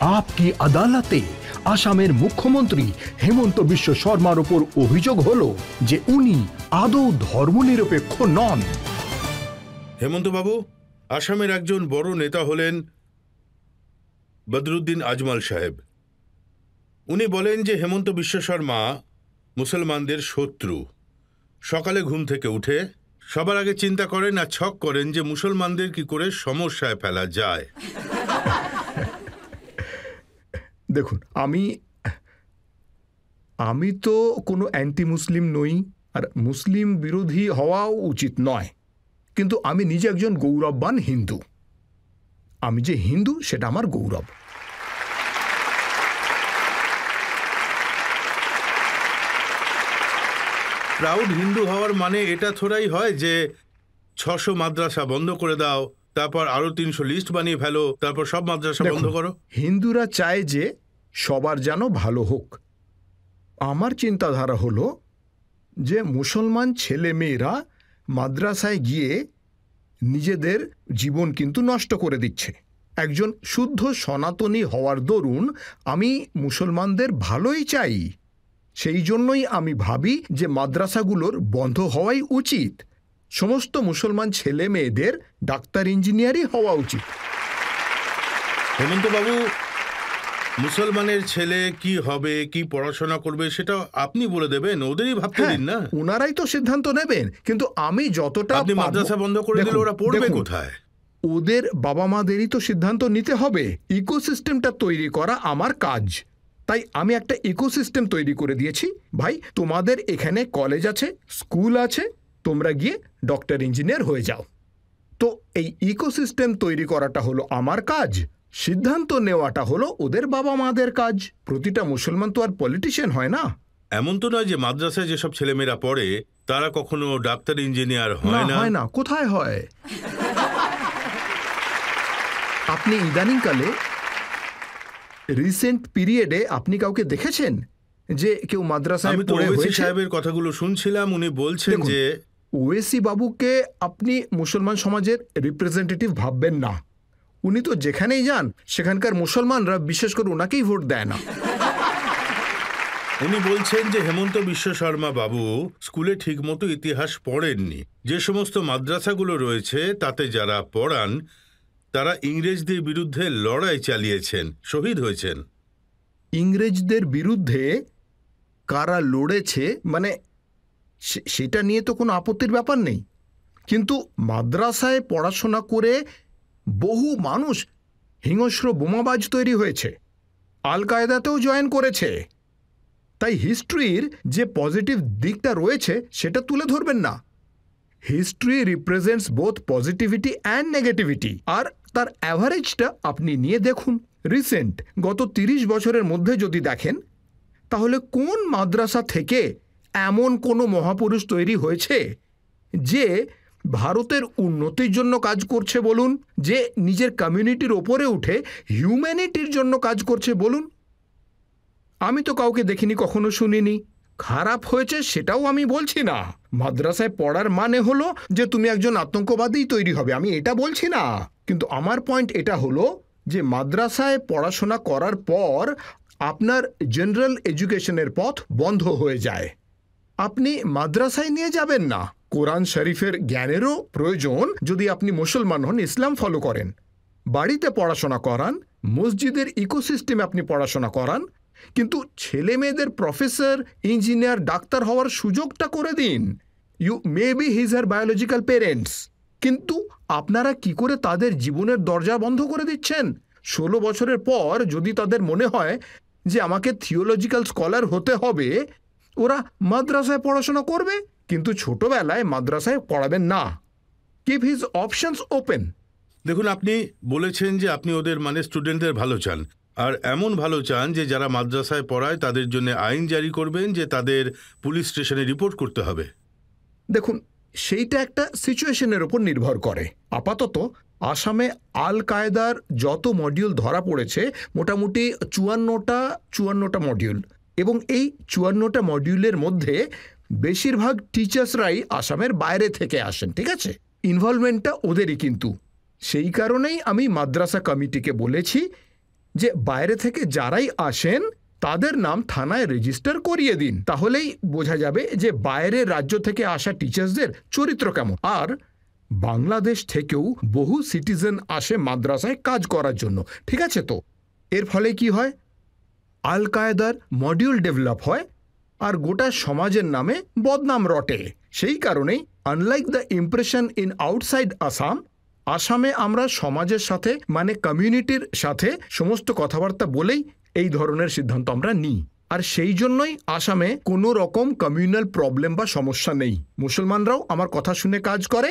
আপকি আদালতে আসামের মুখ্যমন্ত্রী হেমন্ত বিশ্ব শর্মার উপর অভিযোগ হলো যে উনি আদৌ ধর্মনিরপেক্ষ নন। হেমন্ত বাবু, আসামের একজন বড় নেতা হলেন বদরুদ্দিন আজমল সাহেব। উনি বলেন যে হেমন্ত বিশ্ব শর্মা মুসলমানদের শত্রু। সকালে ঘুম থেকে উঠে সবার আগে চিন্তা করেন আর ছক করেন যে মুসলমানদের কি করে সমস্যায় ফেলা যায়। দেখুন, আমি তো কোনো অ্যান্টি মুসলিম নই, আর মুসলিম বিরোধী হওয়াও উচিত নয়, কিন্তু আমি নিজে একজন গৌরববান হিন্দু। আমি যে হিন্দু সেটা আমার গৌরব। প্রাউড হিন্দু হওয়ার মানে এটা থোড়াই হয় যে 600 মাদ্রাসা বন্ধ করে দাও, তারপর আরো 300 লিস্ট বানিয়ে ফেলো, তারপর সব মাদ্রাসা বন্ধ করো। হিন্দুরা চায় যে সবার যেন ভালো হোক। আমার চিন্তাধারা হলো যে মুসলমান ছেলে মেয়েরা মাদ্রাসায় গিয়ে নিজেদের জীবন কিন্তু নষ্ট করে দিচ্ছে। একজন শুদ্ধ সনাতনী হওয়ার দরুন আমি মুসলমানদের ভালোই চাই। সেই জন্যই আমি ভাবি যে মাদ্রাসাগুলোর বন্ধ হওয়াই উচিত। সমস্ত মুসলমান ছেলে মেয়েদের ডাক্তার ইঞ্জিনিয়ারই হওয়া উচিত। হেমন্ত বাবু, মুসলমানের ছেলে কি হবে, কি পড়াশোনা করবে সেটা আপনি বলে দেবেন, ওদেরই ভাবতে দিন না। ওনারাই তো সিদ্ধান্ত নেবেন, কিন্তু আমি যতটা আপনি মাদ্রাসা বন্ধ করে দিলে ওরা পড়বে কোথায়? ওদের বাবা মাদেরই তো সিদ্ধান্ত নিতে হবে। ইকোসিস্টেমটা তৈরি করা আমার কাজ। তাই আমি একটা ইকোসিস্টেম তৈরি করে দিয়েছি। ভাই, তোমাদের এখানে কলেজ আছে, স্কুল আছে, তোমরা গিয়ে ডক্টর ইঞ্জিনিয়ার হয়ে যাও। তো এই ইকোসিস্টেম তৈরি করাটা হলো আমার কাজ, সিদ্ধান্ত নেওয়াটা হলো ওদের বাবা মাদের কাজ। প্রতিটা মুসলমান তো আর পলিটিশিয়ান হয় না। এমন তো নয় যে মাদ্রাসায় যেসব ছেলেমেয়েরা পড়ে তারা কখনো ডাক্তার ইঞ্জিনিয়ার হয় না। হয় না, কোথায় হয়? আপনি ইদানিংকালে রিসেন্ট পিরিয়ডে আপনি কাউকে দেখেছেন যে কেউ মাদ্রাসায় পড়ে হয়েছে? ওয়েসি সাহেবের কথাগুলো শুনছিলাম, উনি বলছেন যে ওয়েসি বাবুকে আপনি মুসলমান সমাজের রিপ্রেজেন্টেটিভ ভাববেন না। উনি তো যেখানেই যান সেখানকার মুসলমানরা বিশেষ করে ওনাকেই ভোট দেয় না। উনি বলছেন যে হেমন্ত বিশ্ব শর্মা বাবু স্কুলে ঠিকমতো ইতিহাস পড়েননি। যে সমস্ত মাদ্রাসাগুলো রয়েছে তাতে যারা পড়ান তারা ইংরেজদের বিরুদ্ধে লড়াই চালিয়েছেন, শহীদ হয়েছেন। ইংরেজদের বিরুদ্ধে কারা লড়েছে মানে সেটা নিয়ে তো কোনো আপত্তির ব্যাপার নেই, কিন্তু মাদ্রাসায় পড়াশোনা করে বহু মানুষ হিংস্র বোমাবাজ তৈরি হয়েছে, আল কায়দাতেও জয়েন করেছে। তাই হিস্ট্রির যে পজিটিভ দিকটা রয়েছে সেটা তুলে ধরবেন না। History represents both positivity and negativity, আর তার অ্যাভারেজটা আপনি নিয়ে দেখুন। রিসেন্ট গত 30 বছরের মধ্যে যদি দেখেন তাহলে কোন মাদ্রাসা থেকে এমন কোনো মহাপুরুষ তৈরি হয়েছে যে ভারতের উন্নতির জন্য কাজ করছে বলুন, যে নিজের কমিউনিটির ওপরে উঠে হিউম্যানিটির জন্য কাজ করছে বলুন? আমি তো কাউকে দেখিনি, কখনো শুনিনি। খারাপ হয়েছে সেটাও আমি বলছি না। মাদ্রাসায় পড়ার মানে হলো যে তুমি একজন আতঙ্কবাদী তৈরি হবে, আমি এটা বলছি না। কিন্তু আমার পয়েন্ট এটা হলো যে মাদ্রাসায় পড়াশোনা করার পর আপনার জেনারেল এডুকেশনের পথ বন্ধ হয়ে যায়। আপনি মাদ্রাসায় নিয়ে যাবেন না। কোরআন শরীফের জ্ঞানেরও প্রয়োজন যদি আপনি মুসলমান হন, ইসলাম ফলো করেন। বাড়িতে পড়াশোনা করান, মসজিদের ইকোসিস্টেমে আপনি পড়াশোনা করান, কিন্তু ছেলে মেয়েদের প্রফেসর, ইঞ্জিনিয়ার, ডাক্তার হওয়ার সুযোগটা করে দিন। You may be his her biological parents, কিন্তু আপনারা কি করে তাদের জীবনের দরজা বন্ধ করে দিচ্ছেন? 16 বছরের পর যদি তাদের মনে হয় যে আমাকে থিওলজিক্যাল স্কলার হতে হবে, ওরা মাদ্রাসায় পড়াশোনা করবে, কিন্তু ছোটবেলায় মাদ্রাসায় পড়াবেন না। Keep his options open. দেখুন, আপনি বলেছেন যে আপনি ওদের মানে স্টুডেন্টদের ভালো চান, আর এমন ভালো চান যে যারা মাদ্রাসায় পড়ায় তাদের জন্য আইন জারি করবেন যে তাদের পুলিশ স্টেশনে রিপোর্ট করতে হবে। দেখুন, সেইটা একটা সিচুয়েশনের উপর নির্ভর করে। আপাতত আসামে আল কায়দার যত মডিউল ধরা পড়েছে মোটামুটি 54টা মডিউল, এবং এই 54টা মডিউলের মধ্যে বেশিরভাগ টিচার্সরাই আসামের বাইরে থেকে আসেন। ঠিক আছে, ইনভলভমেন্টটা ওদেরই। কিন্তু সেই কারণেই আমি মাদ্রাসা কমিটিকে বলেছি যে বাইরে থেকে যারাই আসেন তাদের নাম থানায় রেজিস্টার করিয়ে দিন, তাহলেই বোঝা যাবে যে বাইরের রাজ্য থেকে আসা টিচার্সদের চরিত্র কেমন। আর বাংলাদেশ থেকেও বহু সিটিজেন আসে মাদ্রাসায় কাজ করার জন্য, ঠিক আছে? তো এর ফলে কি হয়, আল কায়েদার মডিউল ডেভেলপ হয় আর গোটা সমাজের নামে বদনাম রটে। সেই কারণেই unlike the impression in outside Assam, আসামে আমরা সমাজের সাথে মানে কমিউনিটির সাথে সমস্ত কথাবার্তা বলেই এই ধরনের সিদ্ধান্ত আমরা নিই। আর সেই জন্যই আসামে কোনো রকম কমিউনাল প্রবলেম বা সমস্যা নেই। মুসলমানরাও আমার কথা শুনে কাজ করে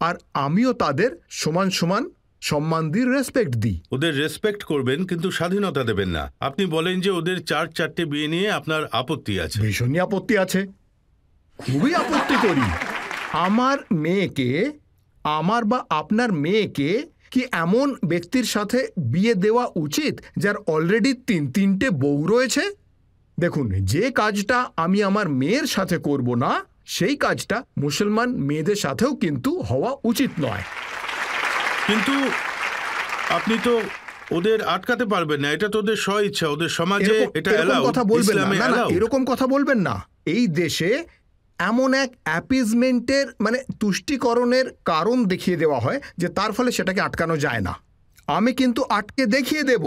আর আমিও তাদের সমান সমান সম্মান দিই, রেসপেক্ট দিই। ওদের রেসপেক্ট করবেন কিন্তু স্বাধীনতা দেবেন না। আপনি বলেন যে ওদের 4-4টে বিয়ে নিয়ে আপনার আপত্তি আছে। ভীষণই আপত্তি আছে, খুবই আপত্তি করি। আমার মেয়েকে, আমার বা আপনার মেয়েকে কি এমন ব্যক্তির সাথে বিয়ে দেওয়া উচিত যার অলরেডি 3-3টে বউ রয়েছে? দেখুন, যে কাজটা আমি আমার মেয়ের সাথে করব না, সেই কাজটা মুসলমান মেয়েদের সাথেও কিন্তু হওয়া উচিত নয়। কিন্তু আপনি তো ওদের আটকাতে পারবেন না, এটা তো ওদের স্ব ইচ্ছা, ওদের সমাজে এটা অ্যালাউড, কথা বলবেন ইসলামে না, অ্যালাউড। এরকম কথা বলবেন না। এই দেশে এমন এক অ্যাপিজমেন্টের মানে তুষ্টিকরণের কারণ দেখিয়ে দেওয়া হয় যে তার ফলে সেটাকে আটকানো যায় না। আমি কিন্তু আটকে দেখিয়ে দেব।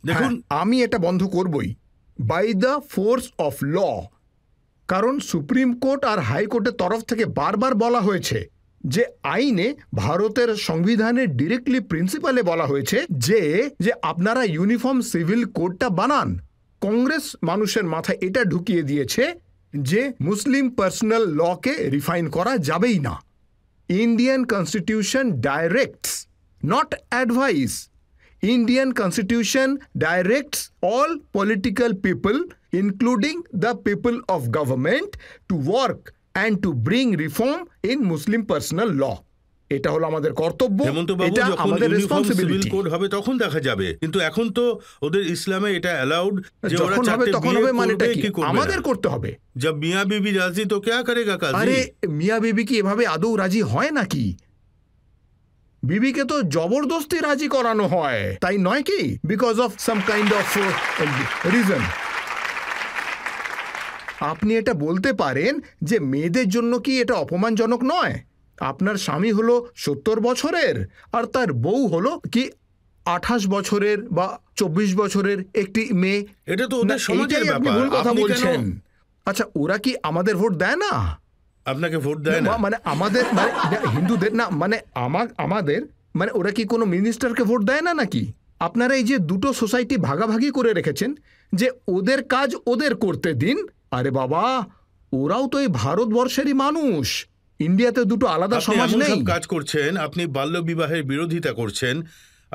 দেখুন, আমি এটা বন্ধ করবই by the force of law. কারণ সুপ্রিম কোর্ট আর হাইকোর্টের তরফ থেকে বারবার বলা হয়েছে যে আইনে, ভারতের সংবিধানের ডিরেক্টলি প্রিন্সিপালে বলা হয়েছে যে যে আপনারা ইউনিফর্ম সিভিল কোডটা বানান। কংগ্রেস মানুষের মাথায় এটা ঢুকিয়ে দিয়েছে যে মুসলিম পার্সোনাল লকে রিফাইন করা যাবেই না। Indian constitution directs, not advise. Indian Constitution directs all political people, including the people of government, to work and to bring reform in Muslim personal law. এটা হলো আমাদের কর্তব্য, হেমন্তবাবু, এটা যখন আমাদের ইউনিফর্ম সিভিল রেসপন্সিবিলিটি। কোড হবে তখন দেখা যাবে, কিন্তু এখন তো ওদের ইসলামে এটা অ্যালাউড যে ওরা যখন হবে 4টে তখন বিয়ে হবে, মানে করবে কি করবে আমাদের না। করতে হবে। जब मियाँ बीवी राजी तो क्या करेगा काजी? আরে মিয়া বিবি কি এভাবে আদৌ রাজি হয় নাকি? বিবিকে তো জবরদস্তি রাজি করানো হয়, তাই নয় কি? Because of some kind of reason. আপনি এটা বলতে পারেন যে মেয়েদের জন্য কি এটা অপমানজনক নয়? আপনার স্বামী হলো 70 বছরের আর তার বউ হলো কি 28 বছরের বা 24 বছরের একটি মেয়ে। এটা তো ওদের সমাজের এইটাই আপনি ব্যাপার। ভুল কথা আপনি কেন বলছেন। আচ্ছা, ওরা কি আমাদের ভোট দেয় না? আপনাকে ভোট দেয় না? মানে আমাদের মানে হিন্দুদের না, মানে আমাদের মানে ওরা কি কোনো মিনিস্টারকে ভোট দেয় না নাকি? আপনারা এই যে দুটো সোসাইটি ভাগাভাগি করে রেখেছেন যে ওদের কাজ ওদের করতে দিন। আরে বাবা, ওরাও তো এই ভারতবর্ষেরই মানুষ। ইন্ডিয়াতে দুটো আলাদা আপনি সমাজ এমন নেই। সব কাজ করছেন, আপনি বাল্য বিবাহের বিরোধিতা করছেন,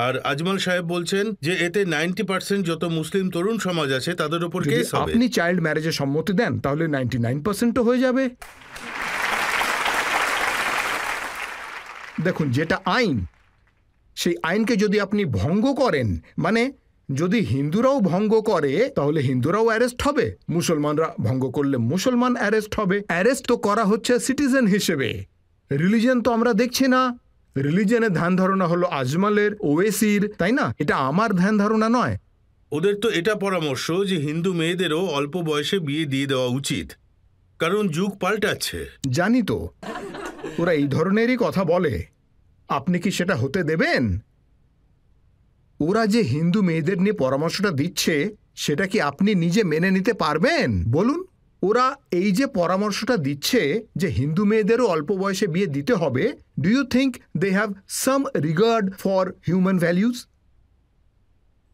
আর আজমল সাহেব বলছেন যে এতে 90% যত মুসলিম তরুণ সমাজ আছে তাদের উপর যদি কেস হবে। আপনি চাইল্ড ম্যারেজে সম্মতি দেন তাহলে 99%ও হয়ে যাবে। দেখুন, যেটা আইন, সেই আইনকে যদি আপনি ভঙ্গ করেন, মানে যদি হিন্দুরাও ভঙ্গ করে তাহলে হিন্দুরাও অ্যারেস্ট হবে, মুসলমানরা ভঙ্গ করলে মুসলমান অ্যারেস্ট হবে। অ্যারেস্ট তো করা হচ্ছে সিটিজেন হিসেবে, রিলিজিয়ন তো আমরা দেখছি না। রিলিজিয়নের ধ্যান ধারণা হলো আজমলের, ওয়েসির, তাই না? এটা আমার ধ্যান ধারণা নয়। ওদের তো এটা পরামর্শ যে হিন্দু মেয়েদেরও অল্প বয়সে বিয়ে দিয়ে দেওয়া উচিত, কারণ যুগ পাল্টাচ্ছে। জানি তো, ওরা এই ধরনেরই কথা বলে। আপনি কি সেটা হতে দেবেন? ওরা যে হিন্দু মেয়েদের নিয়ে পরামর্শটা দিচ্ছে সেটা কি আপনি নিজে মেনে নিতে পারবেন বলুন? ওরা এই যে পরামর্শটা দিচ্ছে যে হিন্দু মেয়েদেরও অল্প বয়সে বিয়ে দিতে হবে, do you think they have some regard for human values?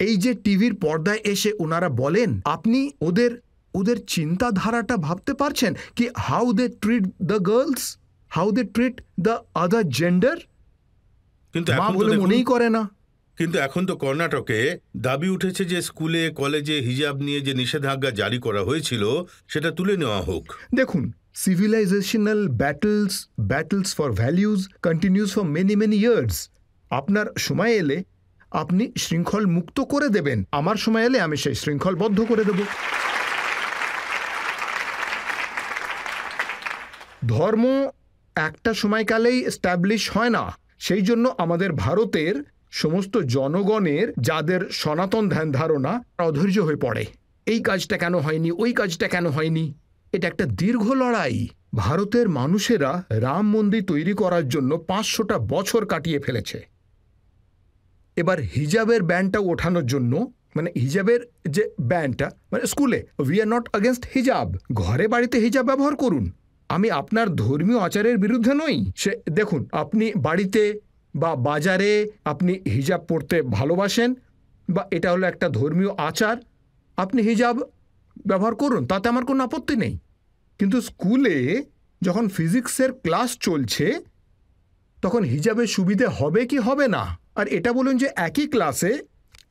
এই যে টিভির পর্দায় এসে ওনারা বলেন, আপনি ওদের ওদের চিন্তাধারাটা ভাবতে পারছেন কি? How they treat the girls, how they treat the other gender. কিন্তু মা এখন তো বলে দেখুন, মনেই করে না। কিন্তু এখন তো কর্ণাটকে দাবি উঠেছে যে স্কুলে কলেজে হিজাব নিয়ে যে নিষেধাজ্ঞা জারি করা হয়েছিল সেটা তুলে নেওয়া হোক। দেখুন, civilisational battles for values continuous for many years. আপনার সময় এলে আপনি শৃঙ্খল মুক্ত করে দেবেন, আমার সময় এলে আমি সেই শৃঙ্খলবদ্ধ করে দেব। ধর্ম একটা সময়কালেই এস্টাবলিশ হয় না। সেই জন্য আমাদের ভারতের সমস্ত জনগণের যাদের সনাতন ধ্যান ধারণা অধৈর্য হয়ে পড়ে, এই কাজটা কেন হয়নি, ওই কাজটা কেন হয়নি। এটা একটা দীর্ঘ লড়াই। ভারতের মানুষেরা রাম মন্দির তৈরি করার জন্য 500টা বছর কাটিয়ে ফেলেছে। এবার হিজাবের ব্যানটা ওঠানোর জন্য, মানে হিজাবের যে ব্যানটা, মানে স্কুলে উই আর নট अगेंस्ट হিজাব, ঘরে বাড়িতে হিজাব ব্যবহার করুন। আমি আপনার ধর্মীয় আচারের বিরুদ্ধে নই। সে দেখুন, আপনি বাড়িতে বা বাজারে আপনি হিজাব পরতে ভালোবাসেন বা এটা হলো একটা ধর্মীয় আচার, আপনি হিজাব ব্যবহার করুন, তাতে আমার কোনো আপত্তি নেই। কিন্তু স্কুলে যখন ফিজিক্সের ক্লাস চলছে তখন হিজাবের সুবিধে হবে কি হবে না? আর এটা বলুন যে একই ক্লাসে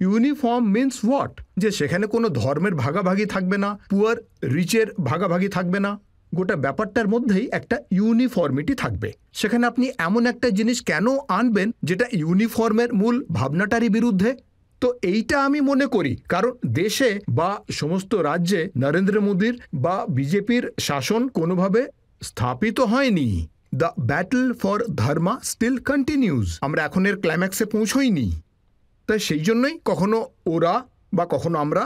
ইউনিফর্ম মিন্স হোয়াট, যে সেখানে কোনো ধর্মের ভাগাভাগি থাকবে না, পুয়ার রিচের ভাগাভাগি থাকবে না, গোটা ব্যাপারটার মধ্যেই একটা ইউনিফর্মিটি থাকবে। সেখানে আপনি এমন একটা জিনিস কেন আনবেন যেটা ইউনিফর্মের মূল ভাবনাটারই বিরুদ্ধে? তো এইটা আমি মনে করি, কারণ দেশে বা সমস্ত রাজ্যে নরেন্দ্র মোদীর বা বিজেপির শাসন কোনোভাবে স্থাপিত হয়নি। The battle for dharma still continues. আমরা এখন এর ক্লাইম্যাক্সে পৌঁছইনি। তাই সেই জন্যই কখনো ওরা বা কখনো আমরা,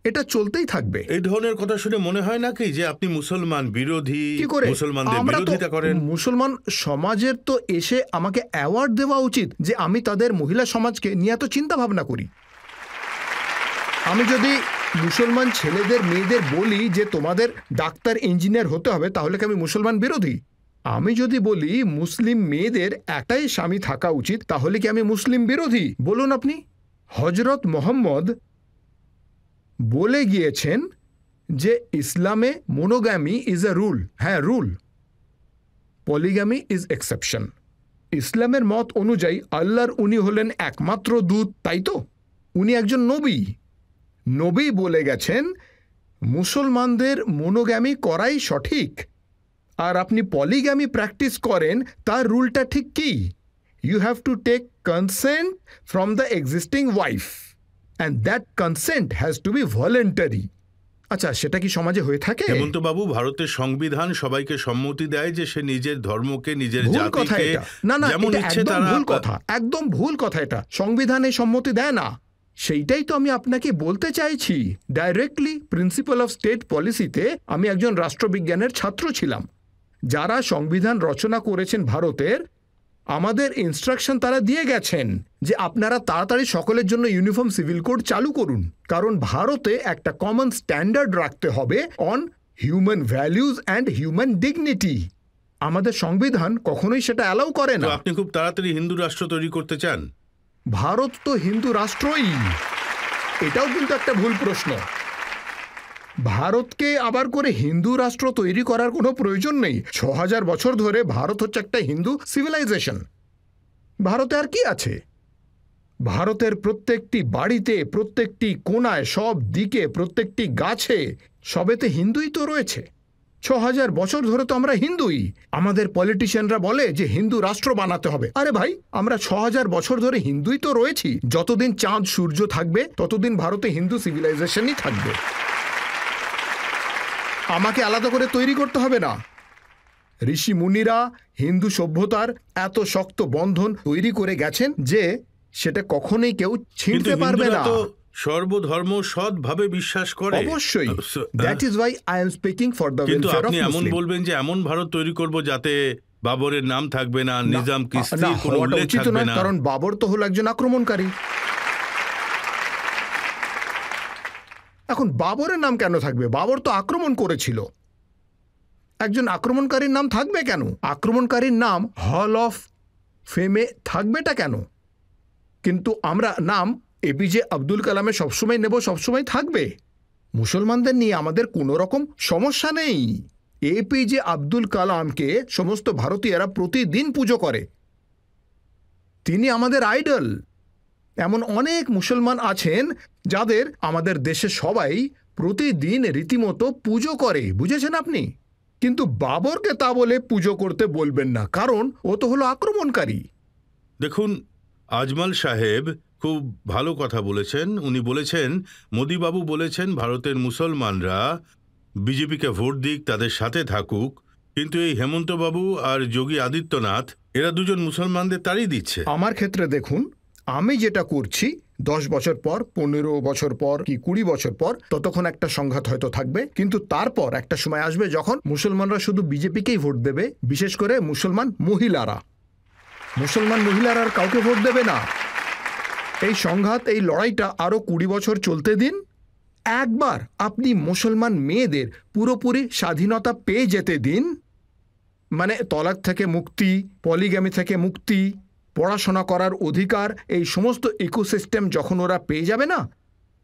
এটা চলতেই থাকবে। এই ধরনের কথা শুনে মনে হয় নাকি যে আপনি মুসলমান বিরোধী, কি করে? মুসলমানদের আমরা তো বিরোধিতা করেন? মুসলমান সমাজের তো এসে আমাকে অ্যাওয়ার্ড দেওয়া উচিত যে আমি তাদের মহিলা সমাজকে নিয়ে এত চিন্তা ভাবনা করি। আমি যদি মুসলমান ছেলেদের মেয়েদের বলি যে তোমাদের ডাক্তার ইঞ্জিনিয়ার হতে হবে, তাহলে কি আমি মুসলমান বিরোধী? আমি যদি বলি মুসলিম মেয়েদের একটাই স্বামী থাকা উচিত, তাহলে কি আমি মুসলিম বিরোধী? বলুন আপনি। হজরত মোহাম্মদ বলে গিয়েছেন যে ইসলামে মোনোগ্যামি ইজ এ রুল। হ্যাঁ, রুল, পলিগ্যামি ইজ এক্সেপশন। ইসলামের মত অনুযায়ী আল্লাহর উনি হলেন একমাত্র দূত, তাই তো? উনি একজন নবী। নবী বলে গেছেন মুসলমানদের মোনোগ্যামি করাই সঠিক, আর আপনি পলিগ্যামি প্র্যাকটিস করেন, তার রুলটা ঠিক কি? You have to take consent from the existing wife and that consent has to be voluntary. আচ্ছা, সেটা কি সমাজে হয়ে থাকে? হেমন্ত বাবু, ভারতের সংবিধান সবাইকে সম্মতি দেয় যে সে নিজের ধর্মকে, নিজের ভুল কথা জাতিকে এটা। না না, যেমন এটা ইচ্ছে একদম তারা। ভুল কথা, একদম ভুল কথা। এটা সংবিধানে সম্মতি দেয় না। সেইটাই তো আমি আপনাকে বলতে চাইছি। ডাইরেক্টলি প্রিন্সিপাল অফ স্টেট পলিসিতে আমি একজন রাষ্ট্রবিজ্ঞানের ছাত্র ছিলাম। যারা সংবিধান রচনা করেছেন ভারতের, আমাদের ইনস্ট্রাকশন তারা দিয়ে গেছেন যে আপনারা তাড়াতাড়ি সকলের জন্য ইউনিফর্ম সিভিল কোড চালু করুন, কারণ ভারতে একটা কমন স্ট্যান্ডার্ড রাখতে হবে on human values and human dignity. আমাদের সংবিধান কখনোই সেটা অ্যালাউ করে তো না। আপনি খুব তাড়াতাড়ি হিন্দু রাষ্ট্র তৈরি করতে চান? ভারত তো হিন্দু রাষ্ট্রই। এটাও কিন্তু একটা ভুল প্রশ্ন। ভারতকে আবার করে হিন্দু রাষ্ট্র তৈরি করার কোনো প্রয়োজন নেই। 6000 বছর ধরে ভারত হচ্ছে একটা হিন্দু সিভিলাইজেশন। ভারতে আর কি আছে? ভারতের প্রত্যেকটি বাড়িতে, প্রত্যেকটি কোণায়, সব দিকে, প্রত্যেকটি গাছে, সবেতে হিন্দুই তো রয়েছে। 6000 বছর ধরে তো আমরা হিন্দুই। আমাদের পলিটিশিয়ানরা বলে যে হিন্দু রাষ্ট্র বানাতে হবে। আরে ভাই, আমরা 6000 বছর ধরে হিন্দুই তো রয়েছি। যতদিন চাঁদ সূর্য থাকবে ততদিন ভারতে হিন্দু সিভিলাইজেশনই থাকবে। আমাকে আলাদা করে তৈরি করতে হবে না। ঋষি মুনিরা হিন্দু সভ্যতার এত শক্ত বন্ধন তৈরি করে গেছেন যে সেটা কখনোই কেউ ছিঁড়তে পারবে না। সর্বধর্ম সৎভাবে বিশ্বাস করে। অবশ্যই, that is Y I am speaking for the কিন্তু ওয়েলফেয়ার অফ আপনি এমন মুসলিম। বলবেন যে এমন ভারত তৈরি করব যাতে বাবরের নাম থাকবে না, নিজাম কিস্তির কোনো হওয়াটা উল্লেখ উচিত থাকবে নয়, না। কারণ বাবর তো হলো একজন আক্রমণকারী। এখন বাবরের নাম কেন থাকবে? বাবর তো আক্রমণ করেছিল। একজন আক্রমণকারীর নাম থাকবে কেন? আক্রমণকারীর নাম হল অফ ফেমে থাকবেটা কেন? কিন্তু আমরা নাম এপিজে আব্দুল কালামে সবসময় নেব, সবসময় থাকবে। মুসলমানদের নিয়ে আমাদের কোনো রকম সমস্যা নেই। এপিজে আব্দুল কালামকে সমস্ত ভারতীয়রা প্রতিদিন পুজো করে। তিনি আমাদের আইডল। এমন অনেক মুসলমান আছেন যাদের আমাদের দেশে সবাই প্রতিদিন রীতিমতো পুজো করে, বুঝেছেন আপনি? কিন্তু বাবরকে তা বলে পুজো করতে বলবেন না, কারণ ও তো হলো আক্রমণকারী। দেখুন, আজমল সাহেব খুব ভালো কথা বলেছেন। উনি বলেছেন, মোদিবাবু বলেছেন ভারতের মুসলমানরা বিজেপিকে ভোট দিক, তাদের সাথে থাকুক। কিন্তু এই হেমন্তবাবু আর যোগী আদিত্যনাথ, এরা দুজন মুসলমানদের তাড়িয়ে দিচ্ছে। আমার ক্ষেত্রে দেখুন, আমি যেটা করছি 10 বছর পর, 15 বছর পর কি 20 বছর পর ততক্ষণ একটা সংঘাত হয়তো থাকবে, কিন্তু তারপর একটা সময় আসবে যখন মুসলমানরা শুধু বিজেপিকেই ভোট দেবে, বিশেষ করে মুসলমান মহিলারা আর কাউকে ভোট দেবে না। এই সংঘাত, এই লড়াইটা আরো 20 বছর চলতে দিন। একবার আপনি মুসলমান মেয়েদের পুরোপুরি স্বাধীনতা পেয়ে যেতে দিন, মানে তলাক থেকে মুক্তি, পলিগ্যামি থেকে মুক্তি, পড়াশোনা করার অধিকার, এই সমস্ত ইকোসিস্টেম যখন ওরা পেয়ে যাবে না,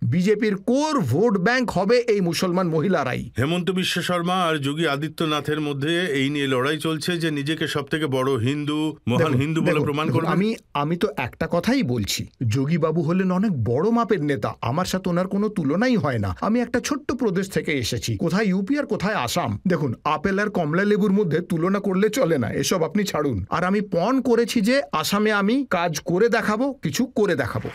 বিজেপির কোর ভোট ব্যাংক হবে এই মুসলমান মহিলারাই। হেমন্ত বিশ্ব শর্মা আর যোগী আদিত্যনাথের মধ্যে এই নিয়ে লড়াই চলছে যে নিজেকে সবথেকে বড় হিন্দু, মহান হিন্দু বলে প্রমাণ করবে। আমি তো একটা কথাই বলছি, যোগী বাবু হলেন অনেক বড় মাপের নেতা, আমার সাথে ওনার কোনো তুলনাই হয় না। আমি একটা ছোট্ট প্রদেশ থেকে এসেছি, কোথায় ইউপি আর কোথায় আসাম। দেখুন, আপেল আর কমলা লেবুর মধ্যে তুলনা করলে চলে না, এসব আপনি ছাড়ুন। আর আমি পণ করেছি যে আসামে আমি কাজ করে দেখাবো, কিছু করে দেখাবো।